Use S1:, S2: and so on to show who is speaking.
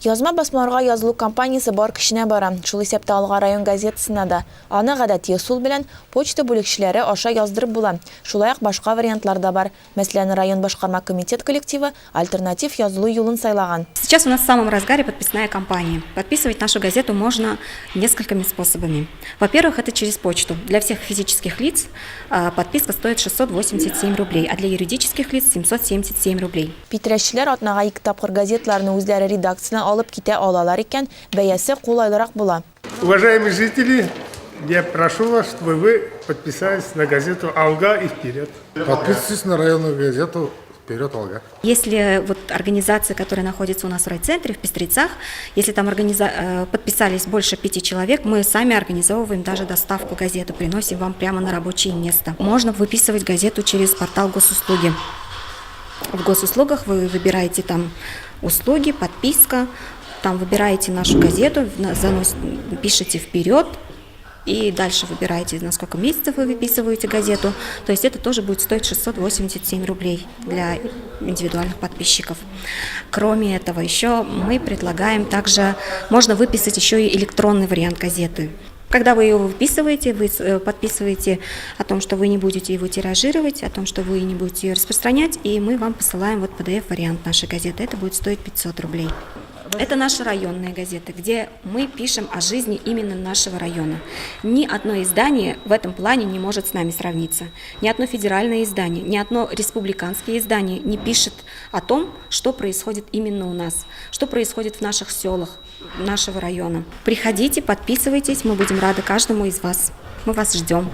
S1: Язма басмарга язылу компаниясы бар кешенә бара. Шул исәптә Алга район газетасына да. Аны гадәти усул белән почта бүлекчеләре аша яздырып була. Шулай ук башка вариантлар да бар. Мәсәлән, район башкарма комитет коллективы альтернатив язылу юлын сайлаган.
S2: Сейчас у нас в самом разгаре подписная кампания. Подписывать нашу газету можно несколькими способами. Во-первых, это через почту. Для всех физических лиц подписка стоит 687 рублей, а для юридических лиц 777 рублей.
S1: Питрәшчеләр атнага 2 тапкыр газетларны үзләре редакциясына алып китә алалар икән, бәясе кулайлырак була.
S3: Уважаемые жители, я прошу вас, чтобы вы подписались на газету «Алга» и «Вперед».
S4: Подписывайтесь на районную газету «Вперед, Алга».
S2: Если вот организации, которые находятся у нас в райцентре, в Пестрецах, если там подписались больше 5 человек, мы сами организовываем даже доставку газеты, приносим вам прямо на рабочее место. Можно выписывать газету через портал госуслуги. В госуслугах вы выбираете там услуги, подписка, там выбираете нашу газету, пишите «Вперед», и дальше выбираете, на сколько месяцев вы выписываете газету. То есть это тоже будет стоить 687 рублей для индивидуальных подписчиков. Кроме этого, еще мы предлагаем также, можно выписать еще и электронный вариант газеты. Когда вы ее выписываете, вы подписываете о том, что вы не будете его тиражировать, о том, что вы не будете ее распространять, и мы вам посылаем вот PDF-вариант нашей газеты. Это будет стоить 500 рублей. Это наши районные газеты, где мы пишем о жизни именно нашего района. Ни одно издание в этом плане не может с нами сравниться. Ни одно федеральное издание, ни одно республиканское издание не пишет о том, что происходит именно у нас, что происходит в наших селах, нашего района. Приходите, подписывайтесь, мы будем рады каждому из вас. Мы вас ждем.